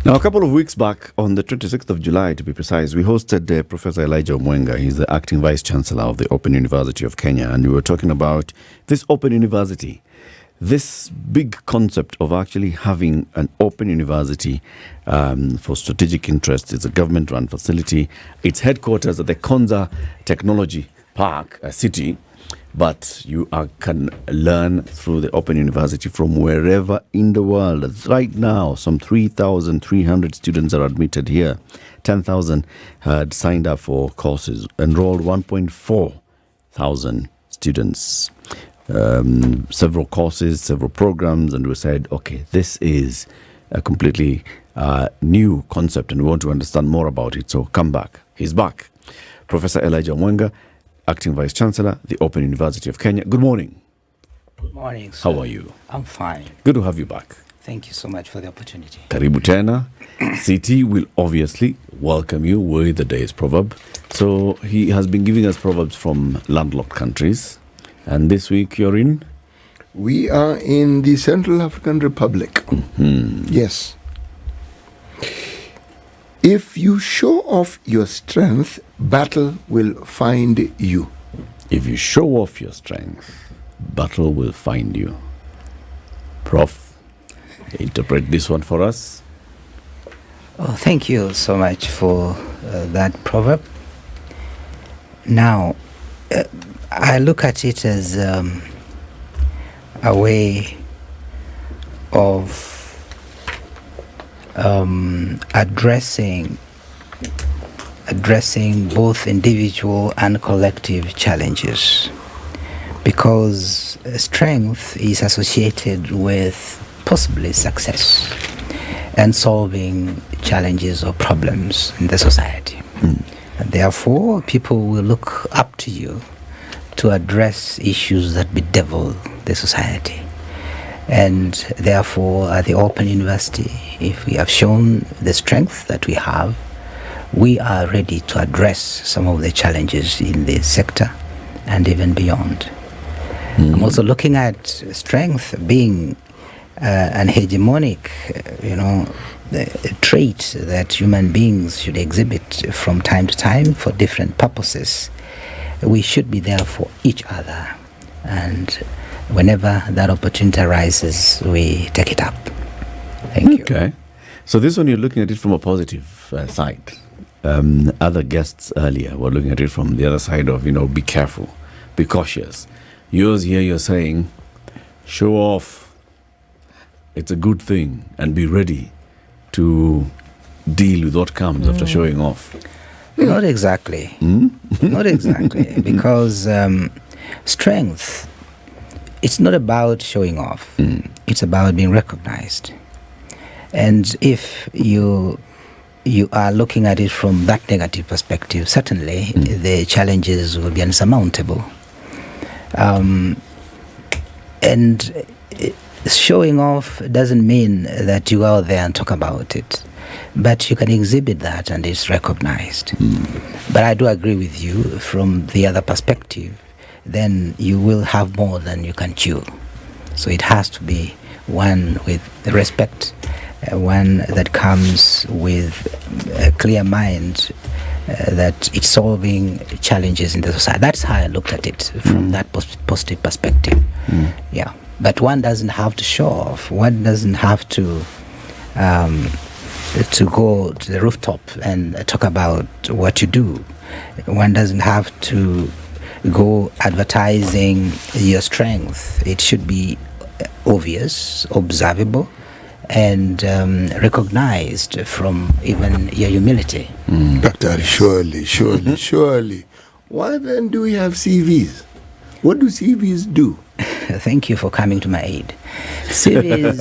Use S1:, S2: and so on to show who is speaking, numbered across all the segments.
S1: Now, a couple of weeks back, on the 26th of July, to be precise, we hosted Professor Elijah Omwenga. He's the acting vice chancellor of the Open University of Kenya, and we were talking about this Open University, this big concept of actually having an open university for strategic interests. It's a government-run facility. Its headquarters at the Konza Technology Park, a city, but you can learn through the Open University from wherever in the world. Right now, some 3,300 students are admitted here. 10,000 had signed up for courses, enrolled 1.4 thousand students. Several courses, several programs, and we said, okay, this is a completely new concept and we want to understand more about it. So come back. He's back. Professor Elijah Omwenga, Acting Vice Chancellor, the Open University of Kenya. Good morning.
S2: Good morning, sir.
S1: How are you?
S2: I'm fine.
S1: Good to have you back.
S2: Thank you so much for the opportunity.
S1: Karibu tena. CT will obviously welcome you with the day's proverb. So he has been giving us proverbs from landlocked countries. And this week you're in?
S3: We are in the Central African Republic.
S1: Mm-hmm.
S3: Yes. If you show off your strength, battle will find you.
S1: If you show off your strength, battle will find you. Prof, interpret this one for us.
S2: Oh, thank you so much for that proverb. Now, I look at it as a way of addressing both individual and collective challenges, because strength is associated with possibly success and solving challenges or problems in the society. And therefore, people will look up to you to address issues that bedevil the society. And therefore, at the Open University, if we have shown the strength that we have, we are ready to address some of the challenges in this sector and even beyond. I'm also looking at strength being an hegemonic, trait that human beings should exhibit from time to time for different purposes. We should be there for each other, and whenever that opportunity arises, we take it up. Thank you.
S1: Okay. So this one, you're looking at it from a positive side. Other guests earlier were looking at it from the other side of, be careful, be cautious. Yours here, you're saying, show off. It's a good thing, and be ready to deal with what comes after showing off.
S2: Not exactly. Not exactly. Because strength, it's not about showing off. It's about being recognized. And if you are looking at it from that negative perspective, certainly the challenges will be unsurmountable. And showing off doesn't mean that you go out there and talk about it, but you can exhibit that and it's recognized. But I do agree with you from the other perspective, then you will have more than you can chew. So it has to be one with respect, one that comes with a clear mind that it's solving challenges in the society. That's how I looked at it from that positive perspective. Yeah. But one doesn't have to show off. One doesn't have to go to the rooftop and talk about what you do. One doesn't have to go advertising your strength. It should be obvious, observable, and recognized from even your humility.
S3: Doctor, surely. Why then do we have CVs? What do CVs do?
S2: Thank you for coming to my aid. CVs.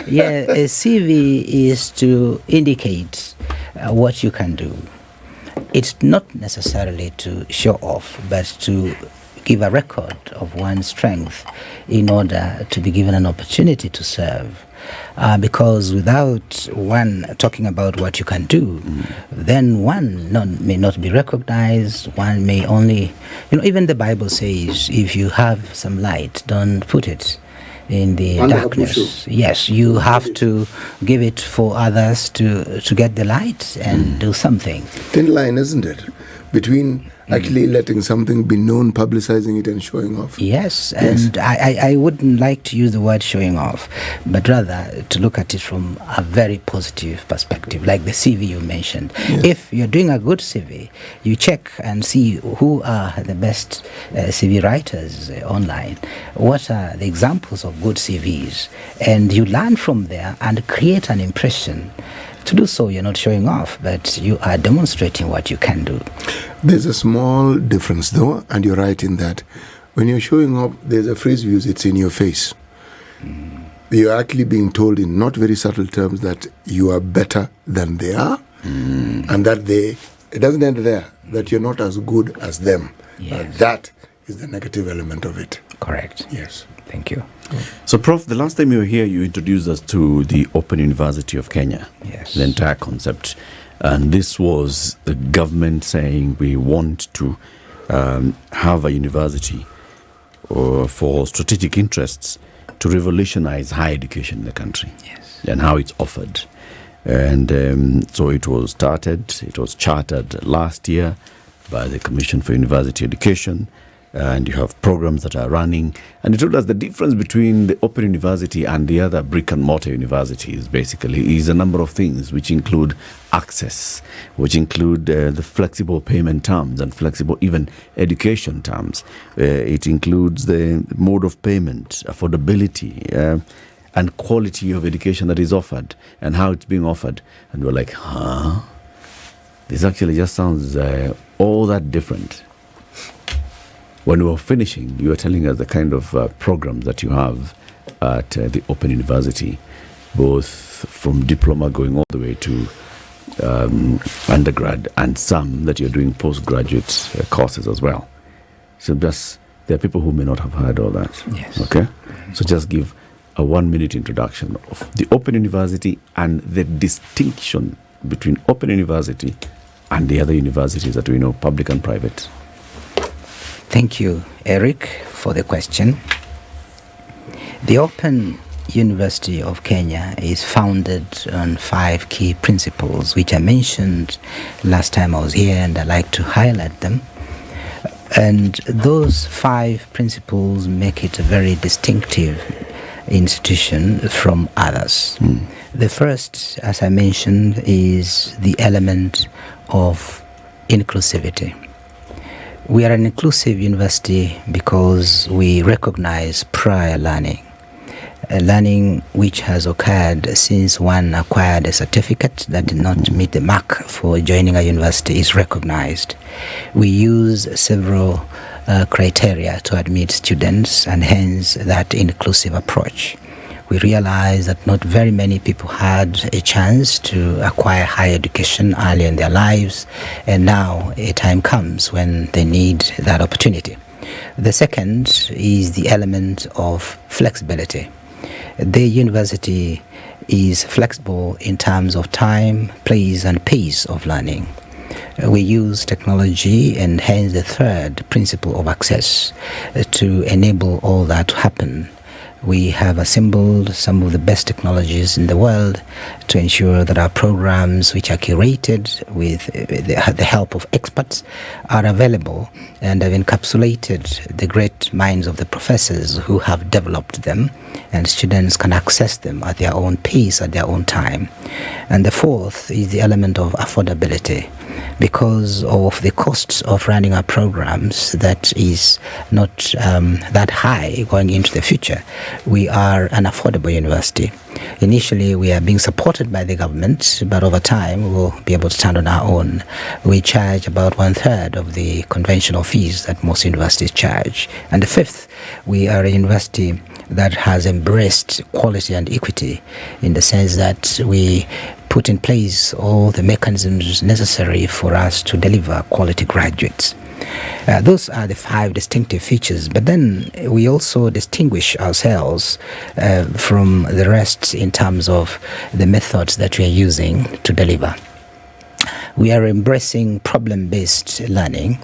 S2: A CV is to indicate what you can do. It's not necessarily to show off, but to give a record of one's strength in order to be given an opportunity to serve. Because without one talking about what you can do, then one may not be recognized. One may only, even the Bible says, if you have some light, don't put it in the
S3: Under
S2: darkness.
S3: Abushu.
S2: Yes, you have to give it for others to get the light and do something.
S3: Thin line, isn't it? Between actually letting something be known, publicizing it, and showing off.
S2: Yes, and I wouldn't like to use the word showing off, but rather to look at it from a very positive perspective, like the CV you mentioned.
S3: Yes.
S2: If you're doing a good CV, you check and see who are the best CV writers online, what are the examples of good CVs, and you learn from there and create an impression. To do so, you're not showing off, but you are demonstrating what you can do.
S3: There's a small difference, though, and you're right in that. When you're showing up, there's a phrase we use, it's in your face. You're actually being told in not very subtle terms that you are better than they are, and that it doesn't end there, that you're not as good as them.
S2: Yes.
S3: That is the negative element of it.
S2: Correct.
S3: Yes.
S2: Thank you.
S1: So, Prof, the last time you were here, you introduced us to the Open University of Kenya,
S2: Yes.
S1: the entire concept. And this was the government saying we want to have a university for strategic interests to revolutionize higher education in the country.
S2: Yes.
S1: And how it's offered. And so it was chartered last year by the Commission for University Education. And you have programs that are running. And it told us the difference between the Open University and the other brick and mortar universities basically is a number of things, which include access, which include the flexible payment terms and flexible even education terms. It includes the mode of payment, affordability, and quality of education that is offered and how it's being offered. And we're like, this actually just sounds all that different. When we were finishing, you were telling us the kind of programs that you have at the Open University, both from diploma going all the way to undergrad, and some that you're doing postgraduate courses as well. So there are people who may not have heard all that.
S2: Yes.
S1: Okay? So just give a 1-minute introduction of the Open University and the distinction between Open University and the other universities that we know, public and private.
S2: Thank you, Eric, for the question. The Open University of Kenya is founded on 5 key principles, which I mentioned last time I was here, and I like to highlight them. And those 5 principles make it a very distinctive institution from others. The first, as I mentioned, is the element of inclusivity. We are an inclusive university because we recognize prior learning, a learning which has occurred since one acquired a certificate that did not meet the mark for joining a university is recognized. We use several criteria to admit students, and hence that inclusive approach. We realize that not very many people had a chance to acquire higher education early in their lives, and now a time comes when they need that opportunity. The second is the element of flexibility. The university is flexible in terms of time, place, and pace of learning. We use technology, and hence the third principle of access, to enable all that to happen. We have assembled some of the best technologies in the world to ensure that our programs, which are curated with the help of experts, are available, and have encapsulated the great minds of the professors who have developed them, and students can access them at their own pace, at their own time. And the fourth is the element of affordability. Because of the costs of running our programs that is not that high going into the future, we are an affordable university. Initially, we are being supported by the government, but over time, we'll be able to stand on our own. We charge about 1/3 of the conventional fees that most universities charge. And the fifth, we are a university that has embraced quality and equity, in the sense that we put in place all the mechanisms necessary for us to deliver quality graduates. Those are the 5 distinctive features, but then we also distinguish ourselves from the rest in terms of the methods that we are using to deliver. We are embracing problem-based learning.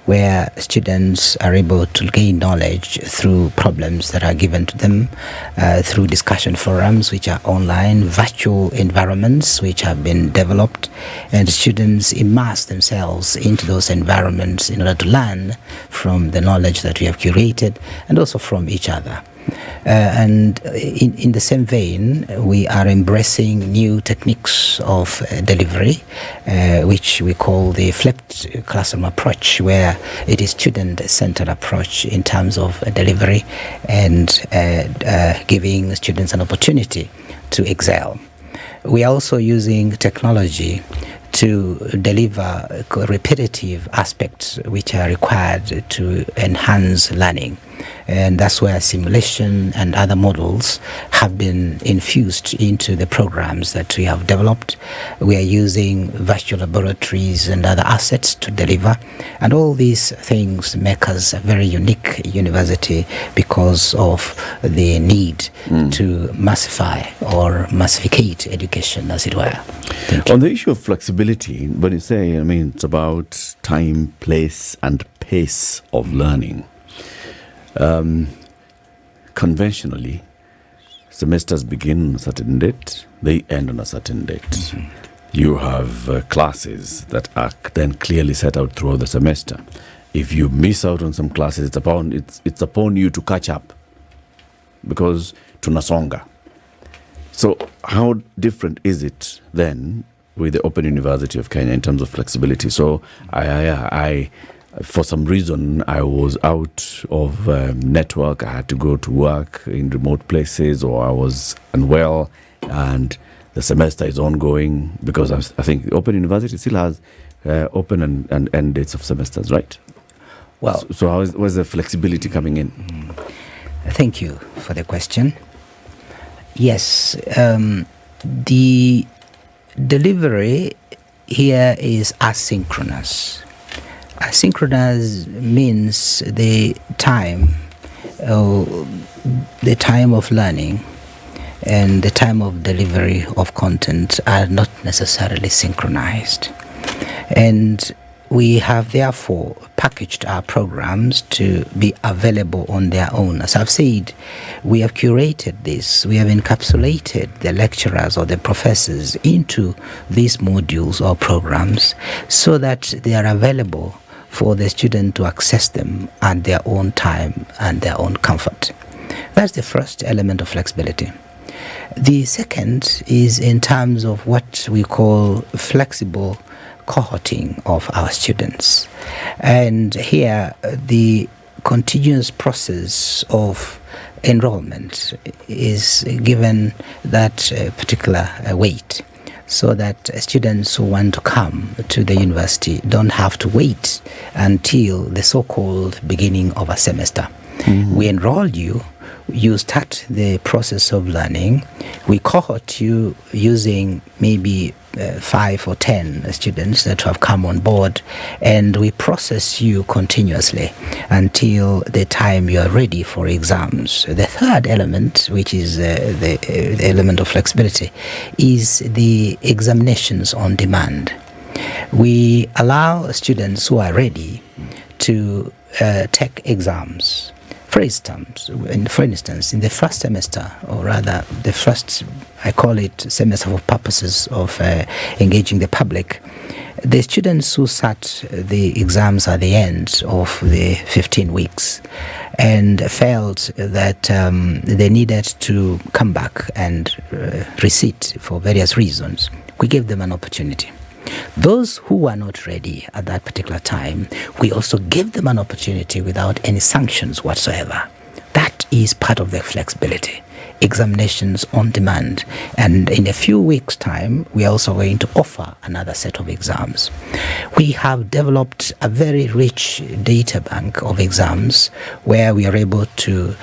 S2: where students are able to gain knowledge through problems that are given to them, through discussion forums which are online, virtual environments which have been developed, and students immerse themselves into those environments in order to learn from the knowledge that we have curated and also from each other. And in the same vein, we are embracing new techniques of delivery, which we call the flipped classroom approach, where it is student-centered approach in terms of delivery and giving students an opportunity to excel. We are also using technology to deliver repetitive aspects which are required to enhance learning. And that's where simulation and other models have been infused into the programs that we have developed. We are using virtual laboratories and other assets to deliver. And all these things make us a very unique university because of the need to massify or massificate education, as it were.
S1: On the issue of flexibility, when you say, I mean, it's about time, place, and pace of learning. Conventionally, semesters begin on a certain date, they end on a certain date. Mm-hmm. You have classes that are then clearly set out throughout the semester. If you miss out on some classes, it's upon you to catch up, because tunasonga. So how different is it then with the Open University of Kenya in terms of flexibility? So I for some reason, I was out of network. I had to go to work in remote places, or I was unwell, and the semester is ongoing, because I think the Open University still has open and end dates of semesters, right?
S2: Well,
S1: so where's the flexibility coming in?
S2: Thank you for the question. Yes, the delivery here is asynchronous. Asynchronous means the time of learning and the time of delivery of content are not necessarily synchronized. And we have therefore packaged our programs to be available on their own. As I've said, we have curated this. We have encapsulated the lecturers or the professors into these modules or programs so that they are available for the student to access them at their own time and their own comfort. That's the first element of flexibility. The second is in terms of what we call flexible cohorting of our students. And here, the continuous process of enrollment is given that particular weight, so that students who want to come to the university don't have to wait until the so-called beginning of a semester. Mm-hmm. We enroll you, you start the process of learning, we cohort you using maybe 5 or 10 students that have come on board, and we process you continuously until the time you are ready for exams. The third element, which is the element of flexibility, is the examinations on demand. We allow students who are ready to take exams. For instance, in the first semester, or rather the first, I call it semester for purposes of engaging the public, the students who sat the exams at the end of the 15 weeks and felt that they needed to come back and resit for various reasons, we gave them an opportunity. Those who were not ready at that particular time, we also gave them an opportunity without any sanctions whatsoever. That is part of the flexibility. Examinations on demand. And in a few weeks' time, we are also going to offer another set of exams. We have developed a very rich data bank of exams where we are able to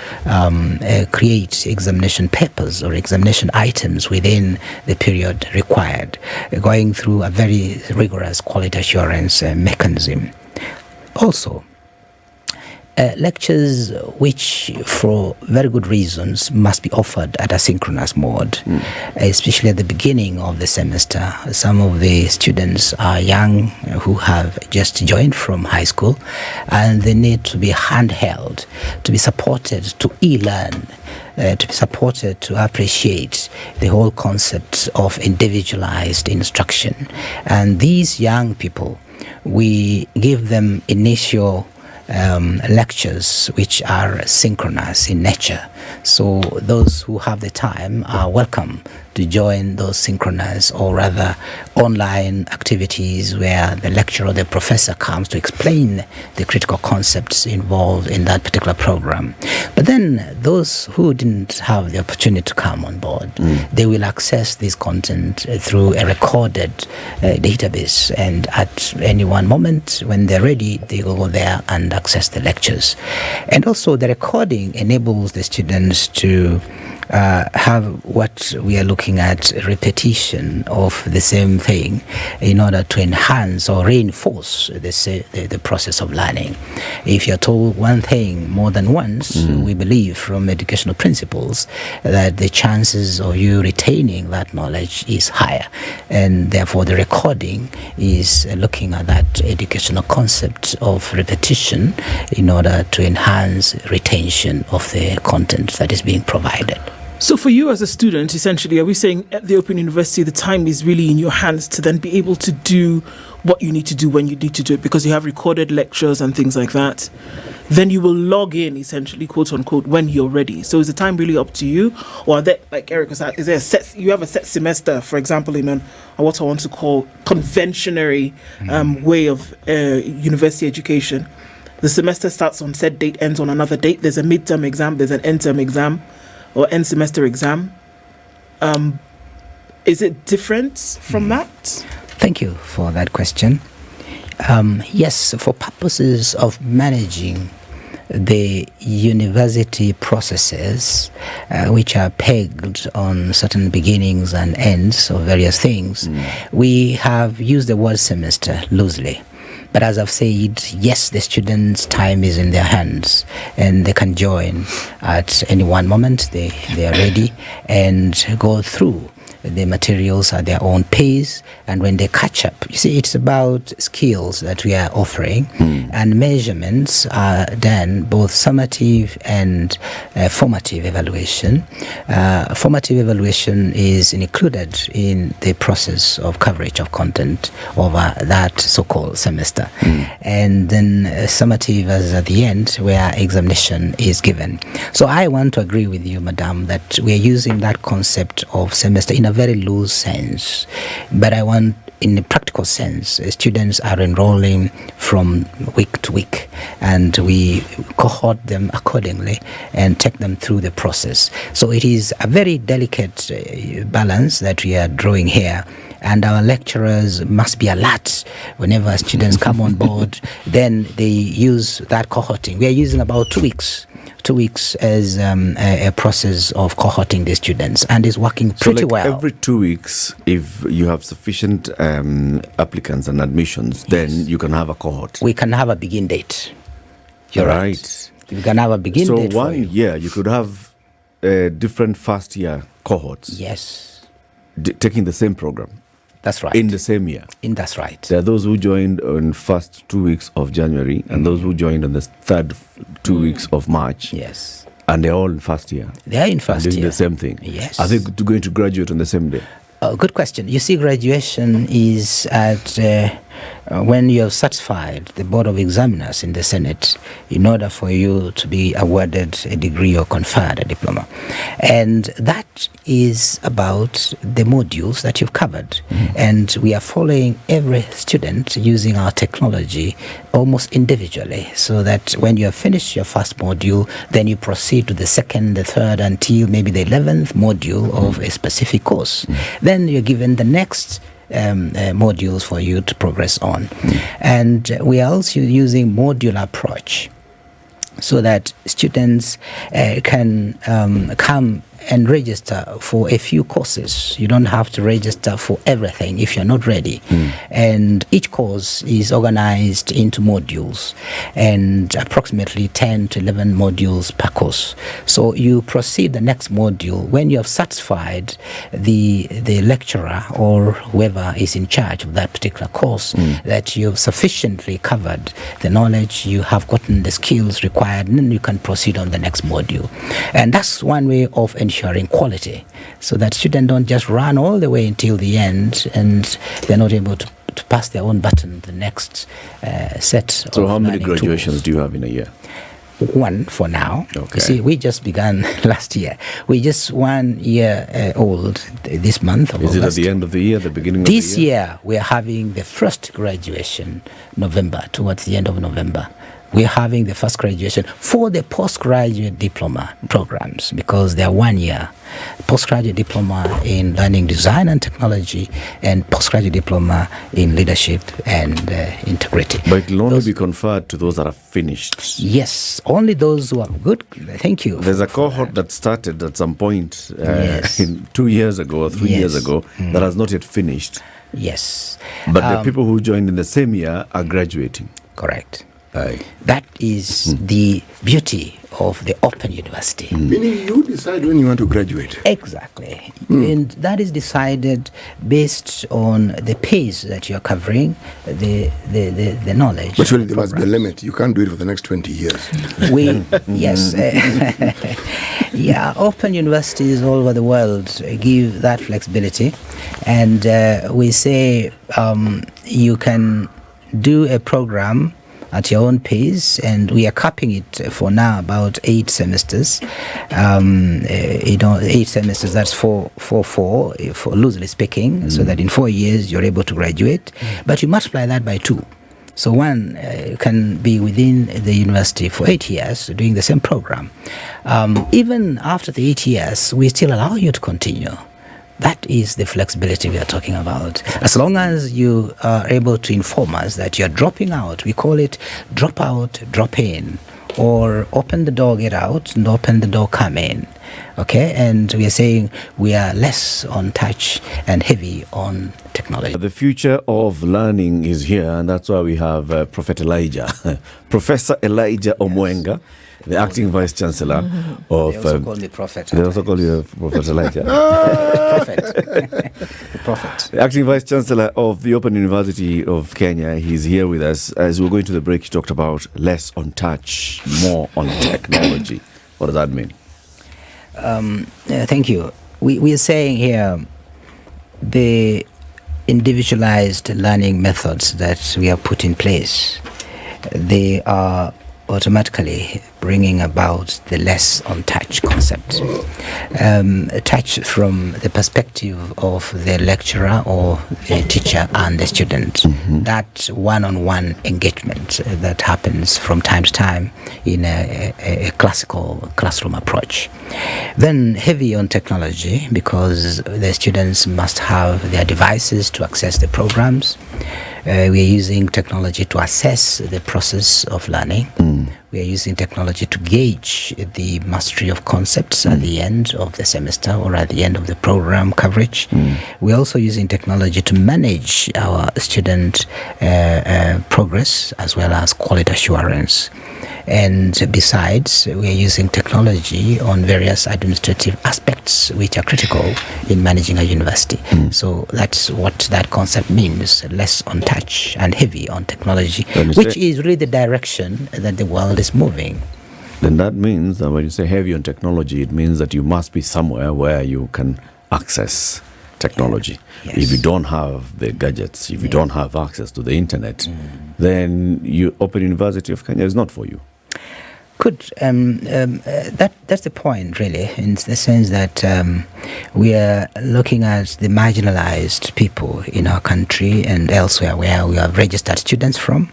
S2: create examination papers or examination items within the period required, going through a very rigorous quality assurance mechanism. Also, Lectures which, for very good reasons, must be offered at asynchronous mode, especially at the beginning of the semester. Some of the students are young who have just joined from high school, and they need to be handheld, to be supported to e-learn, to be supported to appreciate the whole concept of individualized instruction. And these young people, we give them initial lectures which are synchronous in nature. So those who have the time are welcome to join those synchronous, or rather online activities, where the lecturer or the professor comes to explain the critical concepts involved in that particular program. But then those who didn't have the opportunity to come on board, they will access this content through a recorded database, and at any one moment when they're ready, they go there and access the lectures. And also the recording enables the students to have what we are looking at, repetition of the same thing, in order to enhance or reinforce the process of learning. If you're told one thing more than once, we believe from educational principles that the chances of you retaining that knowledge is higher, and therefore the recording is looking at that educational concept of repetition in order to enhance retention of the content that is being provided.
S4: So for you as a student, essentially, are we saying at the Open University, the time is really in your hands to then be able to do what you need to do when you need to do it, because you have recorded lectures and things like that? Then you will log in, essentially, quote unquote, when you're ready. So is the time really up to you? Or are there, like Eric was saying, is there a set, you have a set semester, for example, in what I want to call conventionary way of university education? The semester starts on said date, ends on another date. There's a midterm exam, there's an end-term exam, or end semester exam. Is it different from that?
S2: Thank you for that question. Yes, for purposes of managing the university processes, which are pegged on certain beginnings and ends of various things, we have used the word semester loosely. But as I've said, yes, the students' time is in their hands, and they can join at any one moment. They are ready and go through the materials at their own pace. And when they catch up, you see, it's about skills that we are offering, and measurements are done, both summative and formative evaluation. Formative evaluation is included in the process of coverage of content over that so-called semester. And then summative is at the end, where examination is given. So I want to agree with you, Madam, that we are using that concept of semester in a very loose sense. But I want, in a practical sense, students are enrolling from week to week, and we cohort them accordingly and take them through the process. So it is a very delicate balance that we are drawing here. And our lecturers must be alert whenever students come on board. Then they use that cohorting. We are using about 2 weeks. 2 weeks as a process of cohorting the students, and is working pretty well.
S1: Every 2 weeks, if you have sufficient applicants and admissions, then you can have a cohort.
S2: We can have a begin date. You're right. We can have a begin date.
S1: So 1 year, you could have different first-year cohorts.
S2: Yes.
S1: Taking the same program.
S2: That's right.
S1: In the same year.
S2: That's right.
S1: There are those who joined on first 2 weeks of January, and those who joined on the third 2 weeks of March.
S2: Yes.
S1: And they're all in first year.
S2: They are in first year.
S1: Doing the same thing.
S2: Yes.
S1: Are they going to graduate on the same day?
S2: Good question. You see, graduation is at when you have satisfied the Board of Examiners in the Senate in order for you to be awarded a degree or conferred a diploma. And that is about the modules that you've covered. And we are following every student using our technology almost individually, so that when you have finished your first module, then you proceed to the second, the third, until maybe the 11th module of a specific course. Then you're given the next modules for you to progress on. And we are also using modular approach, so that students can come and register for a few courses. You don't have to register for everything if you're not ready. And each course is organized into modules, and approximately 10 to 11 modules per course. So you proceed the next module when you have satisfied the lecturer or whoever is in charge of that particular course that you've sufficiently covered the knowledge, you have gotten the skills required, and then you can proceed on the next module. And that's one way of ensuring quality, so that students don't just run all the way until the end and they're not able to pass their own button the next set.
S1: So how many graduations do you have in a year?
S2: One for now.
S1: Okay.
S2: You see, we just began last year. We just 1 year old this month.
S1: Is it at the end of the year, the beginning of the year?
S2: This year, we are having the first graduation, November, towards the end of November. We're having the first graduation for the postgraduate diploma programs, because they're 1 year. Postgraduate diploma in learning design and technology, and postgraduate diploma in leadership and integrity.
S1: But it will only be conferred to those that are finished.
S2: Yes, only those who are good. Thank you.
S1: There's a cohort that started at some point
S2: Yes.
S1: 2 years ago or 3 years
S2: Yes.
S1: ago that has not yet finished.
S2: Yes.
S1: But the people who joined in the same year are graduating.
S2: Correct.
S1: Aye.
S2: That is the beauty of the Open University.
S3: Meaning you decide when you want to graduate.
S2: Exactly. And that is decided based on the pace that you're covering, the knowledge.
S3: But surely there must be a limit. You can't do it for the next 20 years.
S2: We, yes. Yeah, open universities all over the world give that flexibility. And we say you can do a program at your own pace, and we are capping it for now about 8 semesters. 8 semesters, that's four, loosely speaking, so that in 4 years you're able to graduate. But you multiply that by 2. So one can be within the university for 8 years doing the same program. Even after the 8 years, we still allow you to continue. That is the flexibility we are talking about. As long as you are able to inform us that you're dropping out, we call it drop out, drop in, or open the door, get out, and open the door, come in. Okay, and we are saying we are less on touch and heavy on technology.
S1: The future of learning is here, and that's why we have Prophet Elijah, Professor Elijah Omwenga, the acting vice chancellor of.
S2: They also call me Prophet.
S1: They also call you Prophet Elijah.
S2: Prophet. The Prophet.
S1: The acting vice chancellor of the Open University of Kenya. He's here with us. As we're going to the break, he talked about less on touch, more on technology. What does that mean?
S2: Thank you. We are saying here the individualized learning methods that we have put in place, they are automatically bringing about the less on touch concept. Touch from the perspective of the lecturer or the teacher and the student. That one-on-one engagement that happens from time to time in a classical classroom approach. Then heavy on technology, because the students must have their devices to access the programs. We are using technology to assess the process of learning. We are using technology to gauge the mastery of concepts at the end of the semester or at the end of the program coverage. We are also using technology to manage our student progress as well as quality assurance. And besides, we are using technology on various administrative aspects which are critical in managing a university. So that's what that concept means, less on touch and heavy on technology, which is really the direction that the world is moving.
S1: Then that means that when you say heavy on technology, it means that you must be somewhere where you can access technology.
S2: Yes.
S1: If you don't have the gadgets, if you don't have access to the internet, then Open University of Kenya is not for you.
S2: Good. That's the point, really, in the sense that we are looking at the marginalized people in our country and elsewhere where we have registered students from,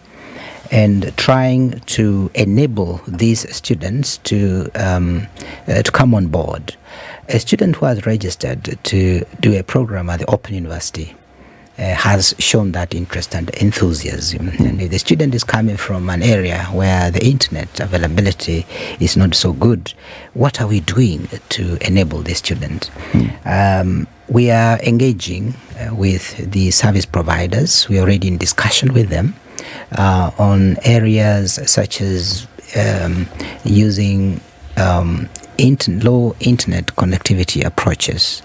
S2: and trying to enable these students to come on board. A student who has registered to do a program at the Open University has shown that interest and enthusiasm. And if the student is coming from an area where the internet availability is not so good, what are we doing to enable the student? We are engaging with the service providers. We are already in discussion with them on areas such as using low internet connectivity approaches,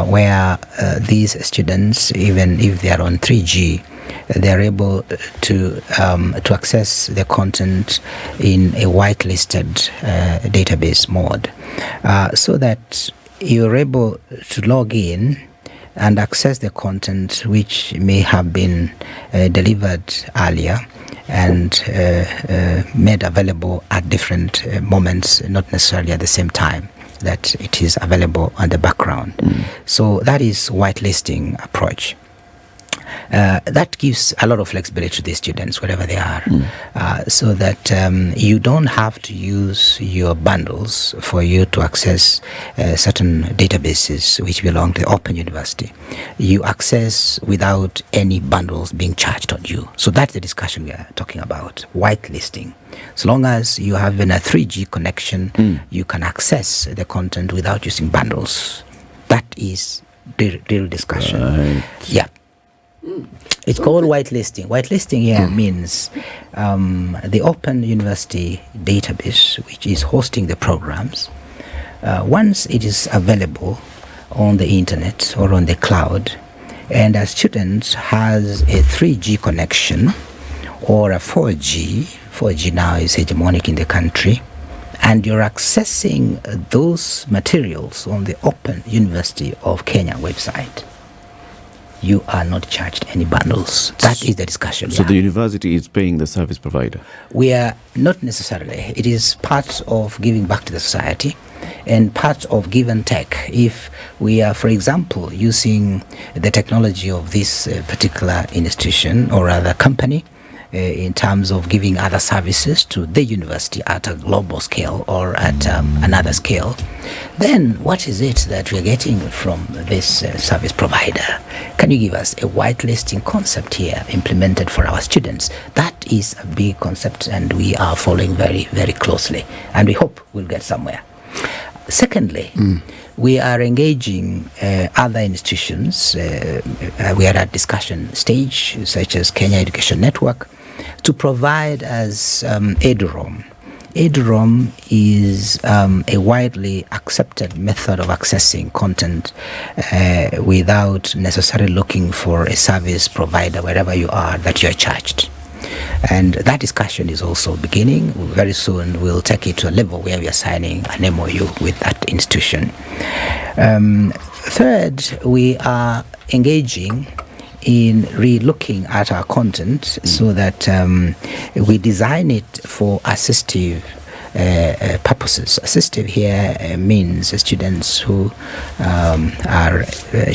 S2: where these students, even if they are on 3G, they are able to access the content in a whitelisted database mode, so that you're able to log in and access the content which may have been delivered earlier and made available at different moments, not necessarily at the same time that it is available on the background. So that is whitelisting approach. That gives a lot of flexibility to the students wherever they are, so that you don't have to use your bundles for you to access certain databases which belong to the Open University. You access without any bundles being charged on you. So that's the discussion we are talking about, whitelisting. So long as you have a 3G connection, you can access the content without using bundles. That is the real discussion.
S1: Right.
S2: Yeah. It's called whitelisting. Whitelisting here means the Open University database, which is hosting the programs, once it is available on the internet or on the cloud, and a student has a 3G connection or a 4G now is hegemonic in the country, and you're accessing those materials on the Open University of Kenya website, you are not charged any bundles. That is the discussion.
S1: So the university is paying the service provider?
S2: We are not necessarily. It is part of giving back to the society and part of give and take. If we are, for example, using the technology of this particular institution or other company, in terms of giving other services to the university at a global scale or at another scale, then what is it that we are getting from this service provider? Can you give us a whitelisting concept here implemented for our students? That is a big concept, and we are following very, very closely, and we hope we'll get somewhere. Secondly, we are engaging other institutions. We are at discussion stage, such as Kenya Education Network, to provide as EduRoam. EduRoam is a widely accepted method of accessing content without necessarily looking for a service provider wherever you are that you are charged. And that discussion is also beginning. Very soon we'll take it to a level where we are signing an MOU with that institution. Third, we are engaging in re-looking at our content so that we design it for assistive purposes. Assistive here means students who are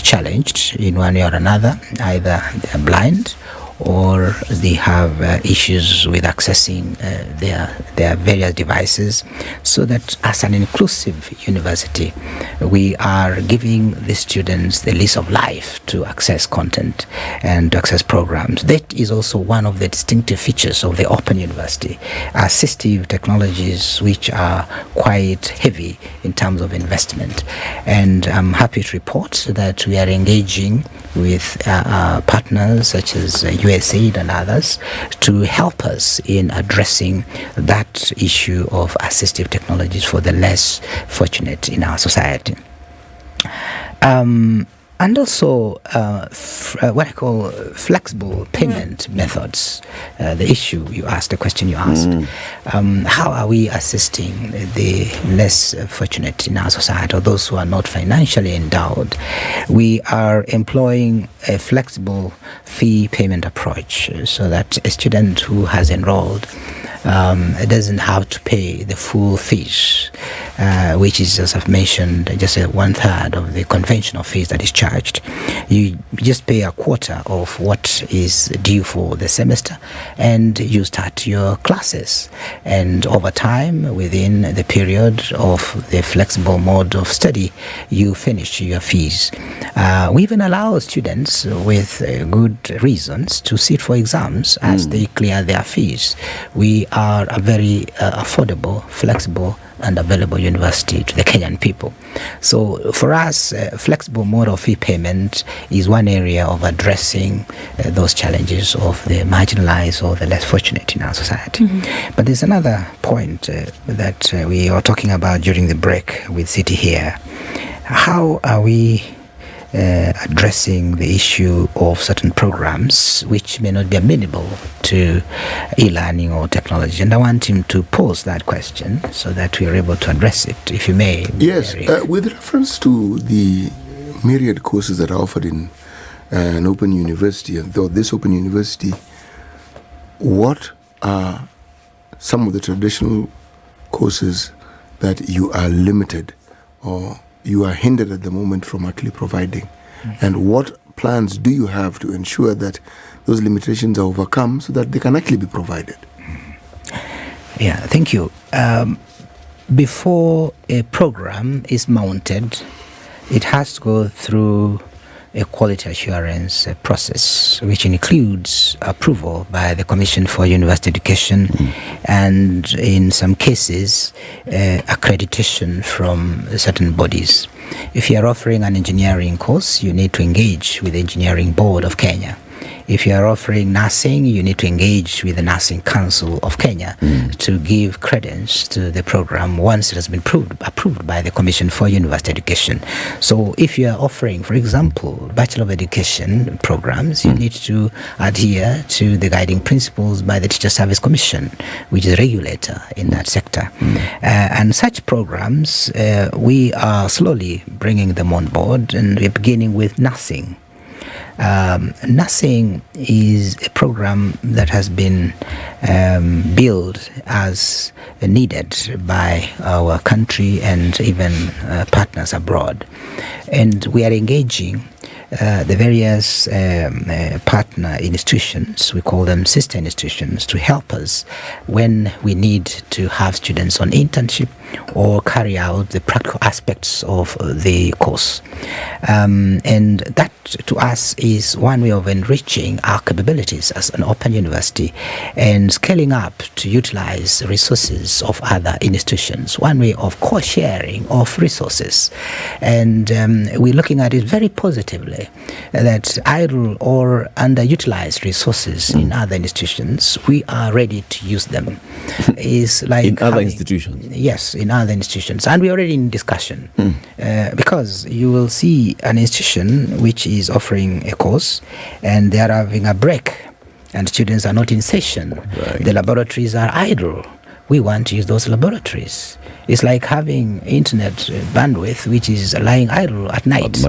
S2: challenged in one way or another. Either they are blind or they have issues with accessing their various devices, so that as an inclusive university, we are giving the students the lease of life to access content and to access programs. That is also one of the distinctive features of the Open University. Assistive technologies which are quite heavy in terms of investment. And I'm happy to report that we are engaging with partners such as USAID and others to help us in addressing that issue of assistive technologies for the less fortunate in our society. And also what I call flexible payment methods. The issue you asked, the question you asked. How are we assisting the less fortunate in our society, or those who are not financially endowed? We are employing a flexible fee payment approach, so that a student who has enrolled doesn't have to pay the full fees, which is, as I've mentioned, just 1/3 of the conventional fees that is charged. You just pay a quarter of what is due for the semester, and you start your classes. And over time, within the period of the flexible mode of study, you finish your fees. We even allow students with good reasons to sit for exams as they clear their fees. We are a very affordable, flexible, and available university to the Kenyan people. So for us, flexible mode of fee payment is one area of addressing those challenges of the marginalized or the less fortunate in our society. But there's another point that we are talking about during the break with City here. How are we addressing the issue of certain programs which may not be amenable to e-learning or technology? And I want him to pose that question so that we are able to address it, if you may.
S3: Yes, with reference to the myriad courses that are offered in an open university, and though this open university, what are some of the traditional courses that you are limited or you are hindered at the moment from actually providing? And what plans do you have to ensure that those limitations are overcome so that they can actually be provided?
S2: Yeah, thank you. Before a program is mounted, it has to go through a quality assurance process, which includes approval by the Commission for University Education and, in some cases, accreditation from certain bodies. If you are offering an engineering course, you need to engage with the Engineering Board of Kenya. If you are offering nursing, you need to engage with the Nursing Council of Kenya to give credence to the program once it has been approved by the Commission for University Education. So if you are offering, for example, Bachelor of Education programs, you need to adhere to the guiding principles by the Teacher Service Commission, which is a regulator in that sector. And such programs, we are slowly bringing them on board, and we're beginning with nursing. Nursing is a program that has been built as needed by our country and even partners abroad. And we are engaging the various partner institutions, we call them sister institutions, to help us when we need to have students on internship or carry out the practical aspects of the course. And that, to us, is one way of enriching our capabilities as an open university and scaling up to utilize resources of other institutions, one way of co-sharing of resources. And we're looking at it very positively, that idle or underutilized resources in other institutions, we are ready to use them. Is like
S1: in other institutions?
S2: Yes, in other institutions. And we're already in discussion because you will see an institution which is offering a course and they are having a break and students are not in session.
S1: Right.
S2: The laboratories are idle. We want to use those laboratories. It's like having internet bandwidth which is lying idle at night.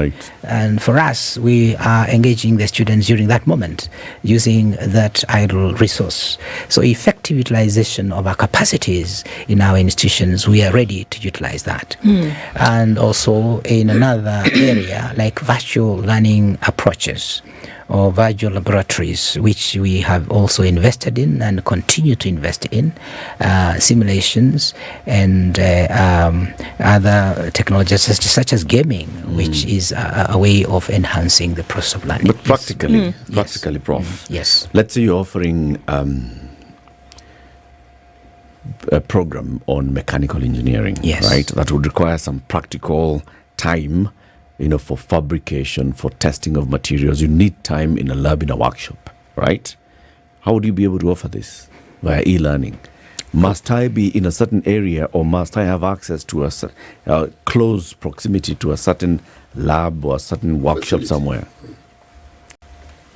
S2: And for us, we are engaging the students during that moment using that idle resource. So effective utilization of our capacities in our institutions, we are ready to utilize that. And also in another area like virtual learning approaches or virtual laboratories, which we have also invested in and continue to invest in, simulations and other technologies such as gaming, which is a way of enhancing the process of learning.
S1: But practically, Prof.
S2: Yes.
S1: Let's say you're offering a program on mechanical engineering, right? That would require some practical time, for fabrication, for testing of materials. You need time in a lab, in a workshop, right? How would you be able to offer this via e-learning? Must I be in a certain area, or must I have access to a close proximity to a certain lab or a certain workshop somewhere?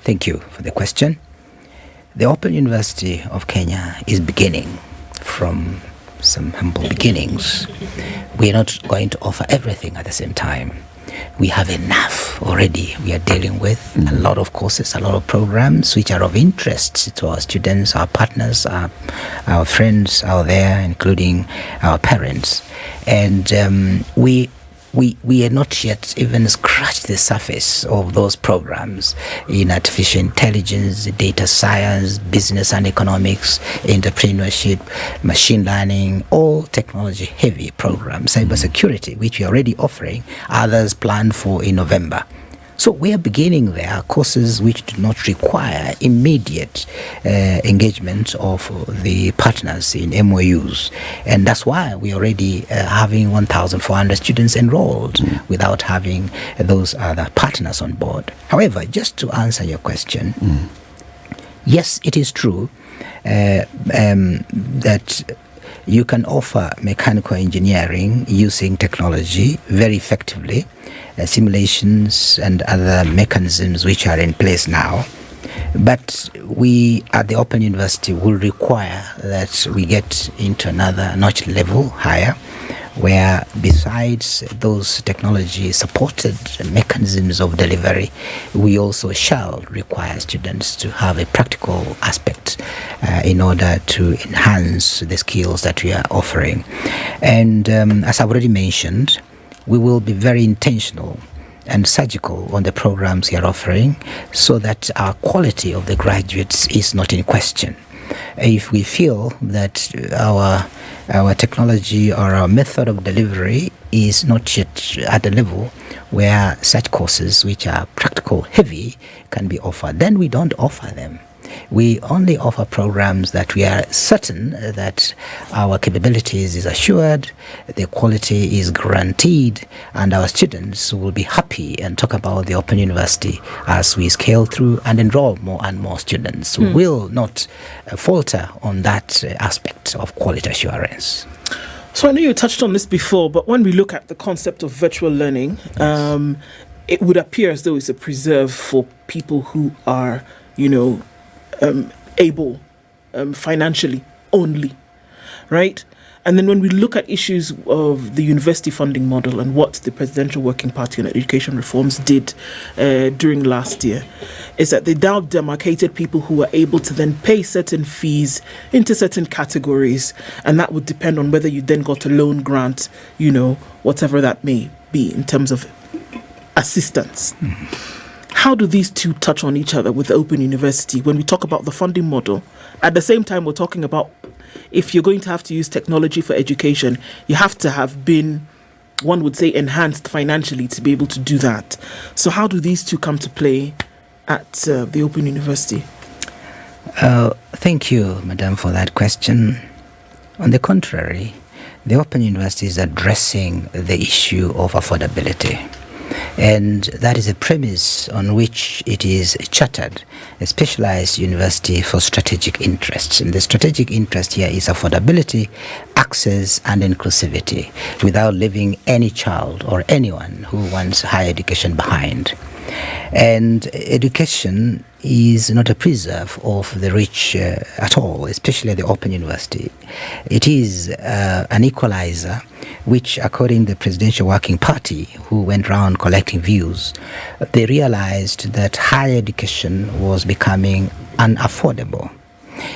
S2: Thank you for the question. The Open University of Kenya is beginning from some humble beginnings. We are not going to offer everything at the same time. We have enough already. We are dealing with a lot of courses, a lot of programs which are of interest to our students, our partners, our friends out there, including our parents. And we are not yet even scratched the surface of those programs in artificial intelligence, data science, business and economics, entrepreneurship, machine learning, all technology-heavy programs, cybersecurity, which we are already offering, others planned for in November. So we are beginning there courses which do not require immediate engagement of the partners in MOUs. And that's why we're already having 1,400 students enrolled without having those other partners on board. However, just to answer your question, yes, it is true that you can offer mechanical engineering using technology very effectively, simulations and other mechanisms which are in place now. But we at the Open University will require that we get into another notch level higher, where besides those technology supported mechanisms of delivery, we also shall require students to have a practical aspect in order to enhance the skills that we are offering. And as I've already mentioned, we will be very intentional and surgical on the programs we are offering so that our quality of the graduates is not in question. If we feel that our technology or our method of delivery is not yet at a level where such courses which are practical heavy can be offered, then we don't offer them. We only offer programs that we are certain that our capabilities is assured, the quality is guaranteed, and our students will be happy and talk about the Open University as we scale through and enroll more and more students. We will not falter on that aspect of quality assurance.
S4: So I know you touched on this before, but when we look at the concept of virtual learning, it would appear as though it's a preserve for people who are, able financially only, right? And then when we look at issues of the university funding model and what the Presidential Working Party on Education Reforms did during last year, is that they now demarcated people who were able to then pay certain fees into certain categories, and that would depend on whether you then got a loan grant, whatever that may be in terms of assistance. How do these two touch on each other with Open University when we talk about the funding model? At the same time, we're talking about if you're going to have to use technology for education, you have to have been, one would say, enhanced financially to be able to do that. So how do these two come to play at the Open University?
S2: Thank you, Madam, for that question. On the contrary, the Open University is addressing the issue of affordability. And that is a premise on which it is chartered, a specialized university for strategic interests. And the strategic interest here is affordability, access, and inclusivity, without leaving any child or anyone who wants higher education behind. And education is not a preserve of the rich at all, especially the Open University. It is an equalizer, which, according to the Presidential Working Party, who went around collecting views, they realized that higher education was becoming unaffordable.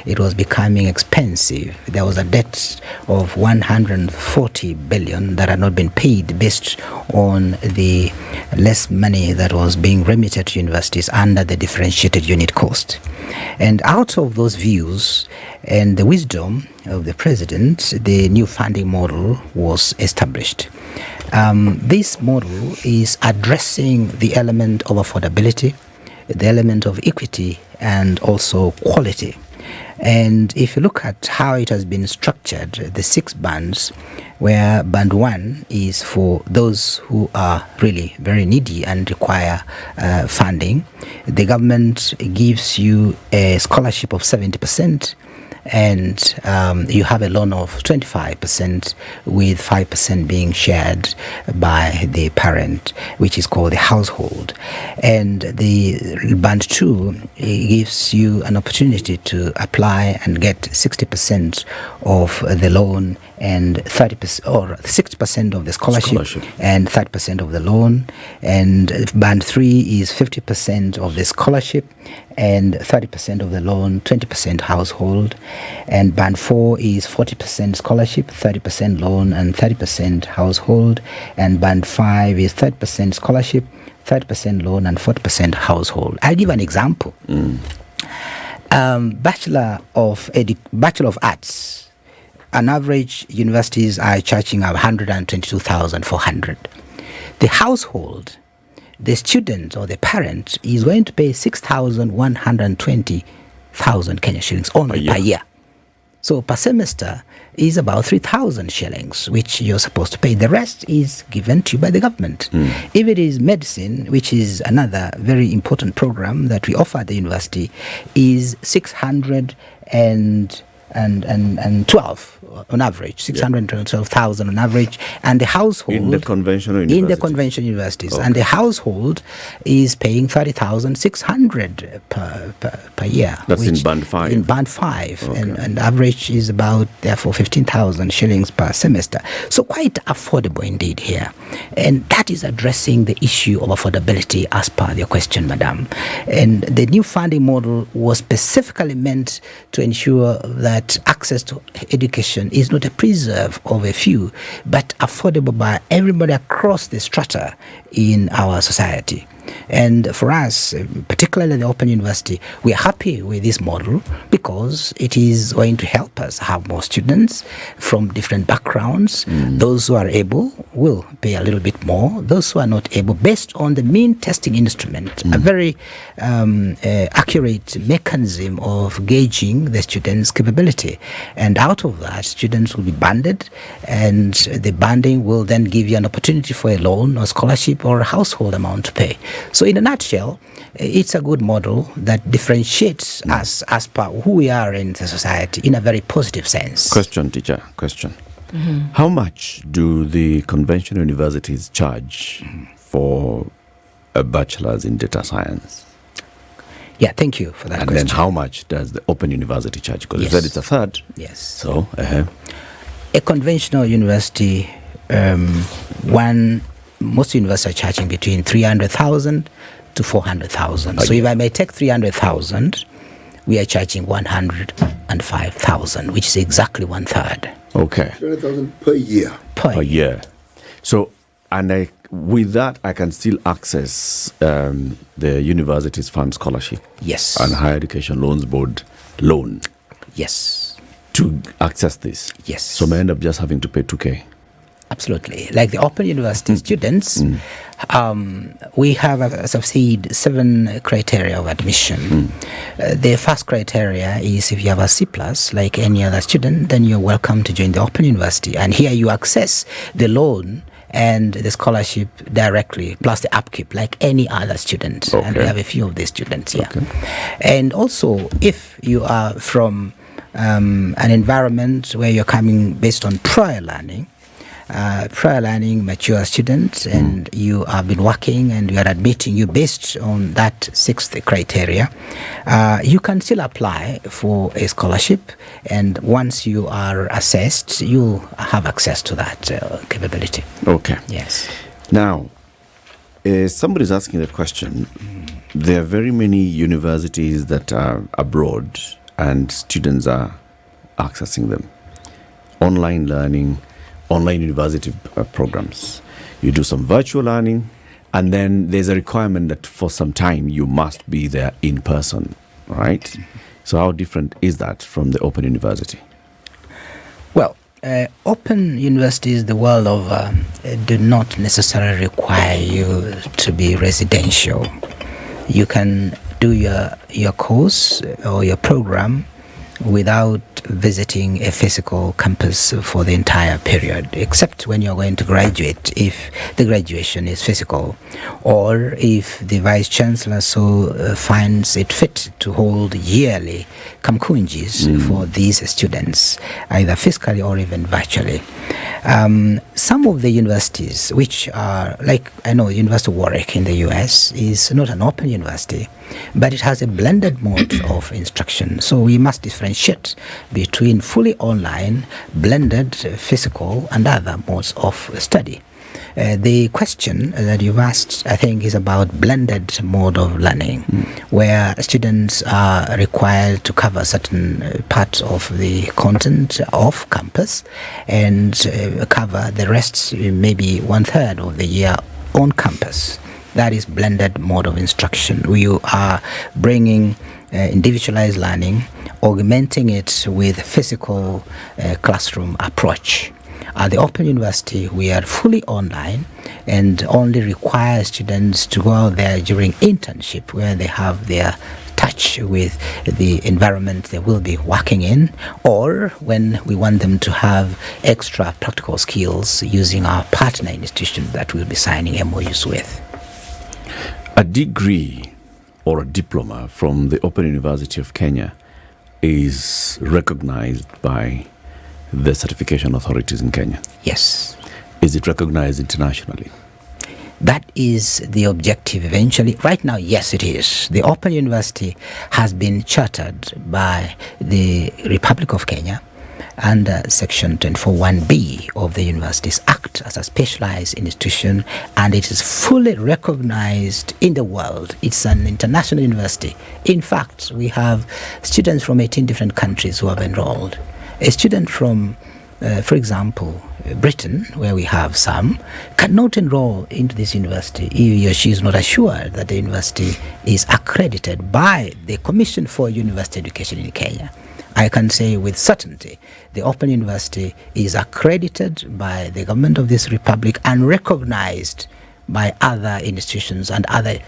S2: It was becoming expensive. There was a debt of 140 billion that had not been paid based on the less money that was being remitted to universities under the differentiated unit cost. And out of those views and the wisdom of the president, the new funding model was established. This model is addressing the element of affordability, the element of equity, and also quality. And if you look at how it has been structured, the 6 bands, where band 1 is for those who are really very needy and require funding, the government gives you a scholarship of 70%, and you have a loan of 25%, with 5% being shared by the parent, which is called the household. And the band 2 gives you an opportunity to apply and get 60% of the loan and 30% or 60% of the scholarship and 30% of the loan. And band 3 is 50% of the scholarship and 30% of the loan, 20% household. And band 4 is 40% scholarship, 30% loan, and 30% household. And band 5 is 30% scholarship, 30% loan, and 40% household. I'll give an example. Bachelor of Arts, on average, universities are charging 122,400. The household the student or the parent is going to pay 6,120,000 Kenya shillings only per year. So per semester is about 3,000 shillings, which you're supposed to pay. The rest is given to you by the government. If it is medicine, which is another very important program that we offer at the university, is 612 on average, 612,000 on average, and the household
S1: in the conventional
S2: universities, and the household is paying 30,600 per year.
S1: That's in band 5.
S2: In band 5, and average is about therefore 15,000 shillings per semester. So quite affordable indeed here, and that is addressing the issue of affordability as per your question, madam. And the new funding model was specifically meant to ensure that access to education is not a preserve of a few, but affordable by everybody across the strata in our society. And for us, particularly the Open University, we are happy with this model because it is going to help us have more students from different backgrounds. Those who are able will pay a little bit more. Those who are not able, based on the mean testing instrument, a very accurate mechanism of gauging the students' capability. And out of that, students will be banded, and the banding will then give you an opportunity for a loan or scholarship or a household amount to pay. So in a nutshell, it's a good model that differentiates us as per who we are in the society in a very positive sense.
S1: Question, teacher, question. How much do the conventional universities charge for a bachelor's in data science?
S2: Yeah, thank you for that
S1: and
S2: question.
S1: And then how much does the Open University charge? Because you said it's a third.
S2: Yes.
S1: So,
S2: a conventional university, most universities are charging between 300,000 to 400,000. So if I may take 300,000, we are charging 105,000, which is exactly one third.
S1: Okay.
S3: 300,000 per year.
S1: Per year. So, and with that, I can still access the university's fund scholarship.
S2: Yes.
S1: And Higher Education Loans Board loan.
S2: Yes.
S1: To access this.
S2: Yes.
S1: So, I end up just having to pay 2K.
S2: Absolutely. Like the Open University students, we have, as I've said, 7 criteria of admission. The first criteria is if you have a C+, like any other student, then you're welcome to join the Open University. And here you access the loan and the scholarship directly, plus the upkeep, like any other student. And we have a few of these students here. And also, if you are from an environment where you're coming based on prior learning, mature students, and you have been working and we are admitting you based on that 6th criteria, you can still apply for a scholarship, and once you are assessed, you'll have access to that capability.
S1: Okay.
S2: Yes.
S1: Now, somebody's asking that question. There are very many universities that are abroad and students are accessing them. Online learning, online university programs. You do some virtual learning, and then there's a requirement that for some time you must be there in person, right? So how different is that from the Open University?
S2: Well, Open universities, the world over, do not necessarily require you to be residential. You can do your course or your program without visiting a physical campus for the entire period, except when you're going to graduate, if the graduation is physical, or if the Vice Chancellor so finds it fit to hold yearly kamkunjis for these students, either physically or even virtually. Some of the universities, which are, like I know University of Warwick in the US is not an open university, but it has a blended mode of instruction. So we must differentiate between fully online, blended, physical, and other modes of study. The question that you've asked, I think, is about blended mode of learning, where students are required to cover certain parts of the content off campus and cover the rest, maybe 1/3 of the year on campus. That is blended mode of instruction. We are bringing individualized learning, augmenting it with physical classroom approach. At the Open University, we are fully online and only require students to go out there during internship where they have their touch with the environment they will be working in, or when we want them to have extra practical skills using our partner institutions that we'll be signing MOUs with.
S1: A degree or a diploma from the Open University of Kenya is recognized by the certification authorities in Kenya.
S2: Yes.
S1: Is it recognized internationally?
S2: That is the objective eventually. Right now, yes, it is. The Open University has been chartered by the Republic of Kenya under Section 24(1)(b) of the Universities Act as a specialized institution, and it is fully recognized in the world. It's an international university. In fact, we have students from 18 different countries who have enrolled. A student from, for example, Britain, where we have some, cannot enroll into this university if he or she is not assured that the university is accredited by the Commission for University Education in Kenya. I can say with certainty the Open University is accredited by the government of this republic and recognized by other institutions and other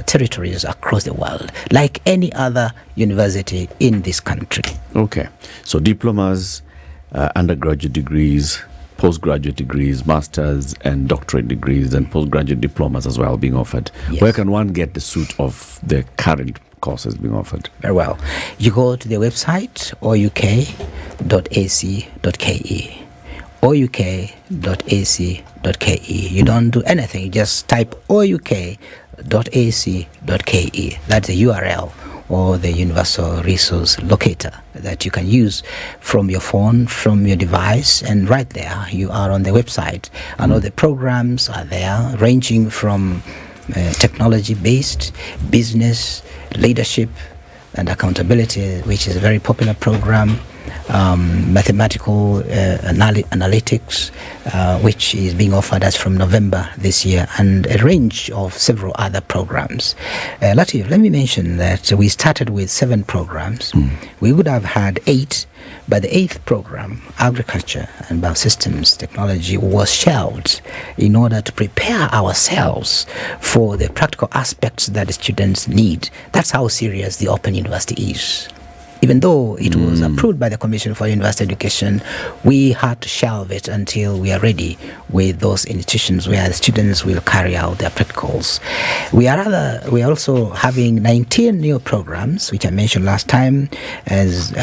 S2: territories across the world, like any other university in this country.
S1: Okay. So diplomas, undergraduate degrees, postgraduate degrees, masters and doctorate degrees, and postgraduate diplomas as well being offered.
S2: Yes.
S1: Where can one get the suit of the current courses being offered?
S2: Very well. You go to the website ouk.ac.ke, ouk.ac.ke. You don't do anything, just type ouk.ac.ke. That's the URL or the universal resource locator that you can use from your phone, from your device, and right there you are on the website. And all the programs are there, ranging from technology-based, business, leadership, and accountability, which is a very popular program, mathematical analytics, which is being offered as from November this year, and a range of several other programs. Latif, let me mention that we started with 7 programs. We would have had 8, but the 8th program, Agriculture and Biosystems Technology, was shelved in order to prepare ourselves for the practical aspects that the students need. That's how serious the Open University is. Even though it was approved by the Commission for University Education, we had to shelve it until we are ready with those institutions where the students will carry out their practicals. We are also having 19 new programs, which I mentioned last time, as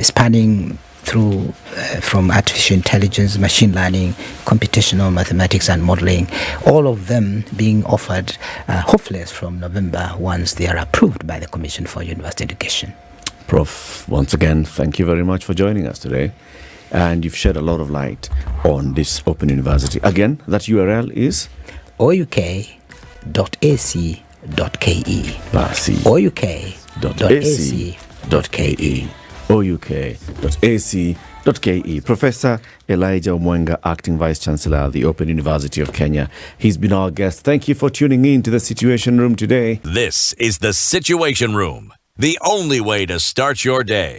S2: spanning through from artificial intelligence, machine learning, computational mathematics, and modeling, all of them being offered hopefully from November once they are approved by the Commission for University Education.
S1: Prof, once again, thank you very much for joining us today. And you've shed a lot of light on this Open University. Again, that URL is
S2: ouk.ac.ke. ouk.ac.ke.
S1: ouk.ac.ke. Professor Elijah Omwenga, Acting Vice Chancellor at the Open University of Kenya. He's been our guest. Thank you for tuning in to the Situation Room today.
S5: This is the Situation Room, the only way to start your day.